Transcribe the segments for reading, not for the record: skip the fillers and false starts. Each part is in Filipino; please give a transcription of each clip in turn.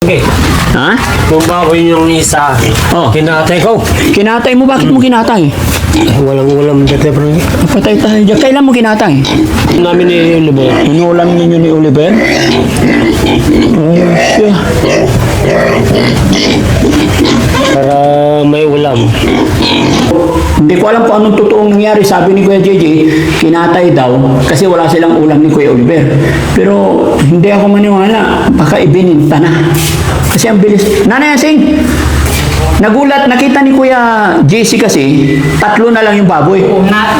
Okay. Ha? Kung baboy yung isa, Oh. kinatay ko. Kinatay mo? Bakit mo kinatay? Walang ulam dati, bro. Patay tayo dyan. Kailan mo kinatay? Namin ni Libo. Inulam ninyo ni Oliver? Ay, siya. Para may ulam. Hindi ko alam kung anong totoong nangyari. Sabi ni Kuya JJ, kinatay daw kasi wala silang ulam ni Kuya Oliver. Pero hindi ako maniwala. Baka ibininta na. Kasi ang bilis. Nanay Asing, nagulat, nakita ni Kuya JC kasi, 3 na lang yung baboy.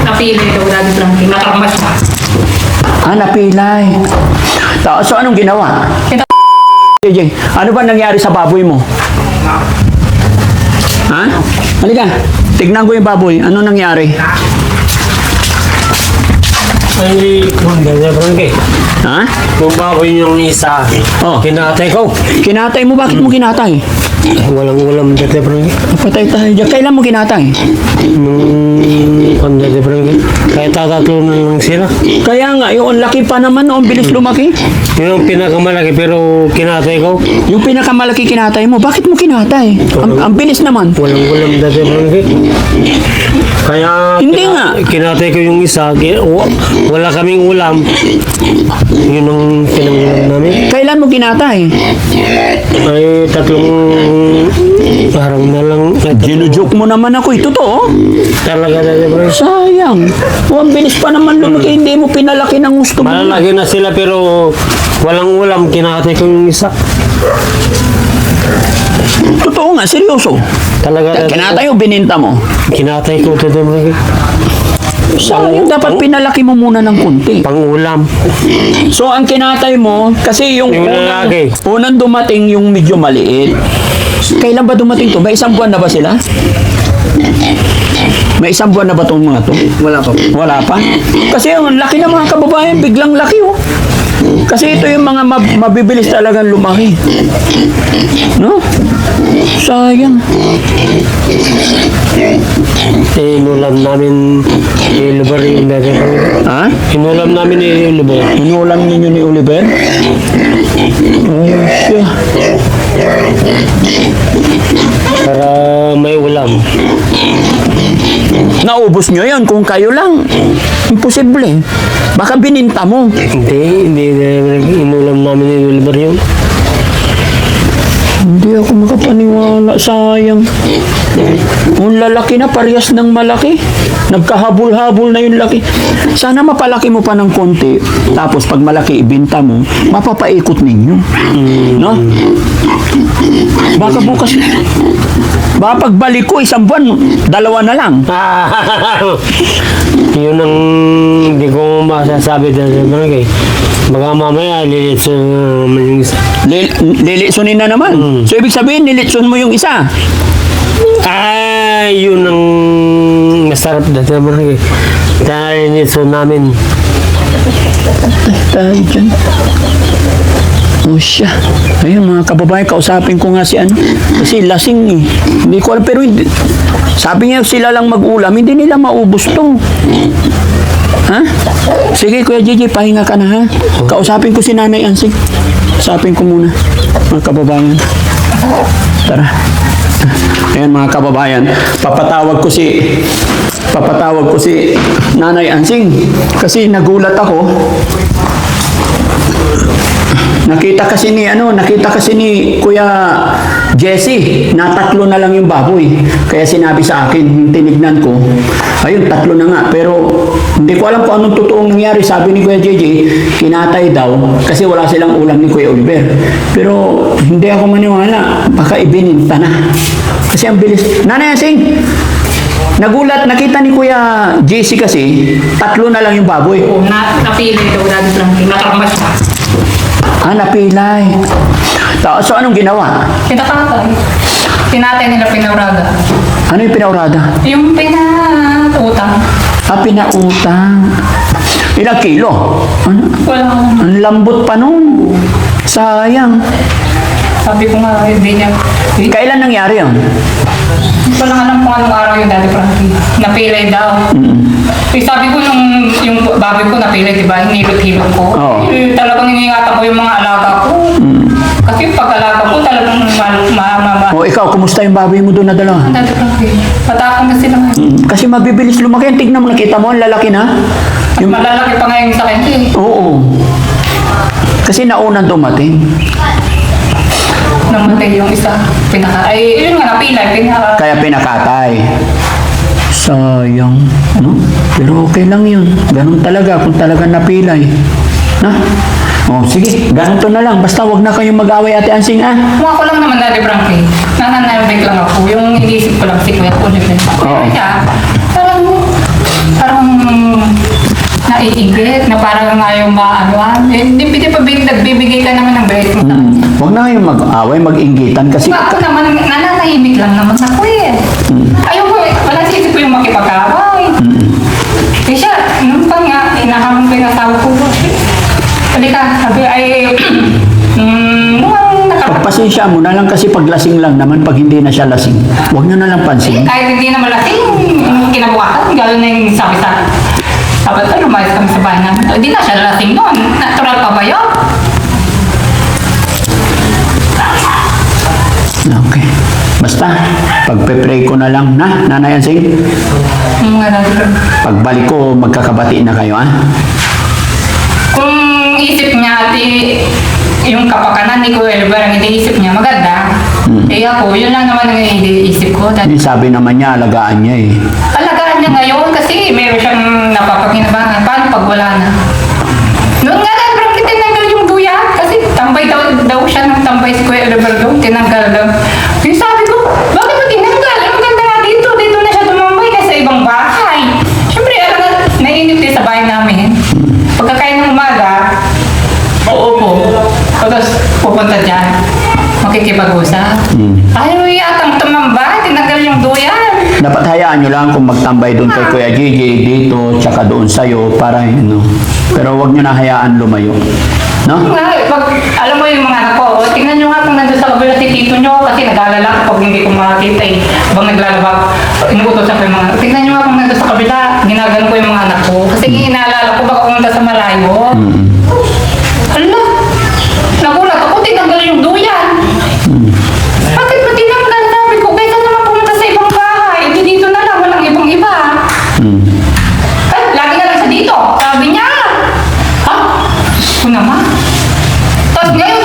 Napili daw Daddy Frankie. Natakmas pa. Ah, napilay. So anong ginawa? JJ, ano ba nangyari sa baboy mo? Ha? Halika, tignan ko yung baboy. Ano nangyari? Ay, dati, Frankie. Ha? Kung baboy yung isa, Oh. kinatay ko. Kinatay mo? Bakit mo kinatay? Walang ulam dati, Frankie. Patay tayo dyan. Kailan mo kinatay? Nung dati, Frankie. Kahit tatatlo na lang sila. Kaya nga, yung laki pa naman, ang bilis lumaki. Yun ang pinakamalaki, pero kinatay ko. Yung pinakamalaki kinatay mo, bakit mo kinatay? Ang bilis naman. Walang ulam dati, Frankie. Kaya Hindi nga. Kinatay ko yung isa. Wala kaming ulam. Yun ang pinangulam namin. Kailan mo kinatay? Ay, 3 araw na lang. Ginujoke mo naman ako. Totoo? Talaga dati, bro. Sayang. O, ang bilis pa naman lumaki. Hindi mo pinalaki ng gusto mo. Malalaki na sila pero walang ulam. Kinatay ko yung isa. Totoo nga, seryoso. Talaga dati. Kinatay o bininta mo? Kinatay ko dati, bro. Sayang, dapat pinalaki mo muna ng kunti. Pang-ulam. So, ang kinatay mo, kasi yung Yung lalaki. unang dumating yung medyo maliit. Kailan ba dumating to? May 1 buwan na ba sila? May 1 buwan na ba itong mga to? Wala pa. Wala pa? Kasi ang laki ng mga kababayan, biglang laki oh. Kasi ito yung mga mabibilis talagang lumaki. No? Sayang. Inulam namin ilubar yung dati. Ha? Inulam namin ilubar. Inulam ninyo ni Oliver? Ay, siya. Para may ulam. Naubos nyo yun kung kayo lang. Imposible. Baka bininta mo. Hindi inulam namin ilubar yun. Hindi ako makapaniwala. Sayang. Ang lalaki na, parehas ng malaki. Nagkahabol-habol na yung laki. Sana mapalaki mo pa ng konti. Tapos pag malaki, ibinta mo, mapapaikot ninyo. No? Baka bukas, baka pagbalik ko, 1 buwan, 2 na lang. Yun ang hindi ko masasabi dahil barangay. Baka mamaya lilitso naman yung isa. Lilitsunin na naman. So, ibig sabihin, nilitsun mo yung isa. Ay, yun ang masarap dati barangay. Dahil lilitso namin. Tayo dyan. Oh, siya. Ayun, mga kababayan, kausapin ko nga si ano. Kasi lasing eh. Hindi ko alam, pero hindi. Sabi niya, sila lang mag-ulam, hindi nila maubos to. Ha? Sige, Kuya JJ, pahinga ka na ha. Kausapin ko si Nanay Ansing. Kausapin ko muna, mga kababayan. Tara. Ayan, mga kababayan, papatawag ko si Nanay Ansing kasi nagulat ako. Nakita kasi ni Kuya Jesse na 3 na lang yung baboy. Kaya sinabi sa akin, tinignan ko, ayun, 3 na nga. Pero hindi ko alam kung anong totoong nangyari. Sabi ni Kuya JJ, kinatay daw kasi wala silang ulam ni Kuya Oliver. Pero hindi ako maniwala. Baka ibininta na. Kasi ang bilis. Nanay Asing, nagulat, nakita ni Kuya JC kasi, 3 na lang yung baboy. Napili daw Daddy Frankie. Natakmas pa. Ah, napilay. So, anong ginawa? Kinatay. Kinatay nila pinauraga. Ano yung pinaurada? Yung pinautang. Ah, pinautang. Ilang kilo? Ano? Wala ko. Ang lambot pa nun. Sayang. Sabi ko nga, hindi niya. Kailan nangyari yun? Hindi ko lang alam kung anong araw yung Daddy Frankie. Napilay daw. Sabi ko yung baboy ko napilay, di ba? Hinilot-hilot ko. Oo. Talagang iningatan ko yung mga alaga ko. Kasi pag alaga ko, talagang ba? O ikaw, kumusta yung baboy mo doon na dalawa? Ang Daddy Frankie. Patakong na sila ngayon. Kasi mabibilis lumaki. Tignan mo, nakita mo, ang lalaki na. At malalaki pa ngayon sa akin eh. Oo. Kasi naunang dumating. Namatay yung isa. Yun nga, napilay. Kaya pinakatay. Sayang. No? Pero okay lang yun. Ganun talaga kung talaga napilay. Na? O, sige. Ganito na lang. Basta wag na kayong mag-away, Ate Ansing, ah. Kung ako lang naman, Daddy Frankie, nananabig lang ako. Yung iniisip ko lang si Kuya Kulit. Oo. Kaya, parang naiigit na parang ayaw maanuan. Hindi pa nagbibigay ka naman ng break mo. Huwag na kayong mag-away, mag-inggitan kasi... Diba ako naman, nananahimik lang naman ako eh. Ayaw ko, wala sisip ko yung makipag-away. Eh siya, nung pa nga, inahamon ko yung asawa ko. Halika, sabi ay, Pagpasensya mo na lang kasi paglasing lang naman pag hindi na siya lasing. Huwag nyo na lang pansin. kahit hindi naman lasing, kinabukasan, gano'n na yung sabi sa akin. Sabi ko, lumayas kami sa bahay namin. Hindi na siya lasing noon. Natural pa ba yun? Okay. Basta, pagpe-pray ko na lang na, Nanay Ansing. Pagbalik ko, magkakabati na kayo, ah. Kung isip niya at yung kapakanan ni Kuya Elber, ang iniisip niya, maganda. Eh ako, yun lang naman ang iniisip ko. Yung sabi naman niya, alagaan niya eh. Alagaan niya ngayon kasi meron siyang napapakinabangan. Paano pag wala na? Noon nga na, bro, tinanggal yung duya. Kasi tambay daw siya ng tambay si Kuya Elber doon. Tinanggal daw. Yung sabi ko, bakit mo tinanggal? Ang ganda nga dito. Dito na siya tumambay kasi sa ibang bahay. Siyempre, alam nga, naiinip din sa bahay namin. Pagkakain ng umaga, uupo. Tapos pupunta dyan. Makikipag-usap. Ayaw yatang tumambay. Tinanggal yung duyan. Dapat hayaan nyo lang kung magtambay doon kay Kuya Gigi, dito, tsaka doon sa'yo, para, Pero huwag nyo na hayaan lumayo. No? Alam mo yung mga anak ko, tingnan nyo nga kung nandun sa kabila si tito nyo kasi nag-alala ko pag hindi ko makakita eh. Habang naglalabak, inuutosan ko yung mga, tingnan nyo nga kung nandun sa kabila, ginagano ko yung mga anak ko. Kasi inaalala ko baka pumunta sa malayo. Ala, nagulat ako, tinanggal yung duyan. Bakit ba tinanggal? Sabi ko, kaysa naman pumunta sa ibang bahay, hindi dito na lang, walang ibang iba. Lagi na lang siya dito. Sabi niya, ha? Gusto naman. Tapos ngayon,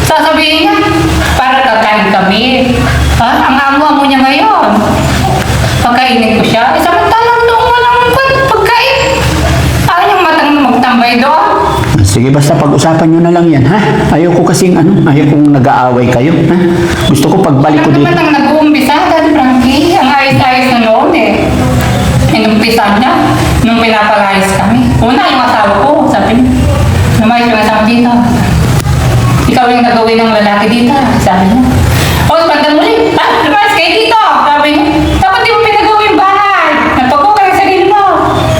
sasabihin niya, para kakain kami. Ha? Ang amo-amo niya ngayon. Pagkainin ko siya. Samantalang noong walang pagkain. Ayaw niyang matang magtambay doon. Sige, basta pag-usapan nyo na lang yan, ha? Ayaw ko kasing, ayaw kong nag-aaway kayo, ha? Gusto ko pagbalik ko dito. Ano naman ang nag-uumpisa, Daddy Frankie? Ang ayos-ayos na noon eh. Inumpisa niya, nung pinapalayas kami. Una, yung asawa ko, sabi niya, lumayas yung asawa dito. Ikaw yung nagawin ng lalaki dito, sabi niya. O, bandang muli, lumayas kayo dito, sabi niya. Dapat di mo pinagawa yung bahay. Nagpagawa ka ng sarili mo.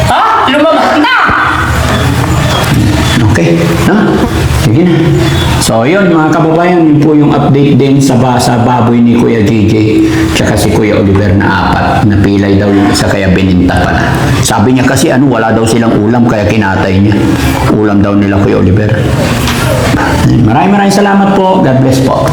Ha? Lumabas na! Okay, ha? Sige na. So, yun mga kababayan, yun po yung update din sa baboy ni Kuya JJ tsaka si Kuya Oliver na 4. Napilay daw yung isa kaya bininta pala. Sabi niya kasi wala daw silang ulam kaya kinatay niya. Ulam daw nila Kuya Oliver. Maraming salamat po. God bless po.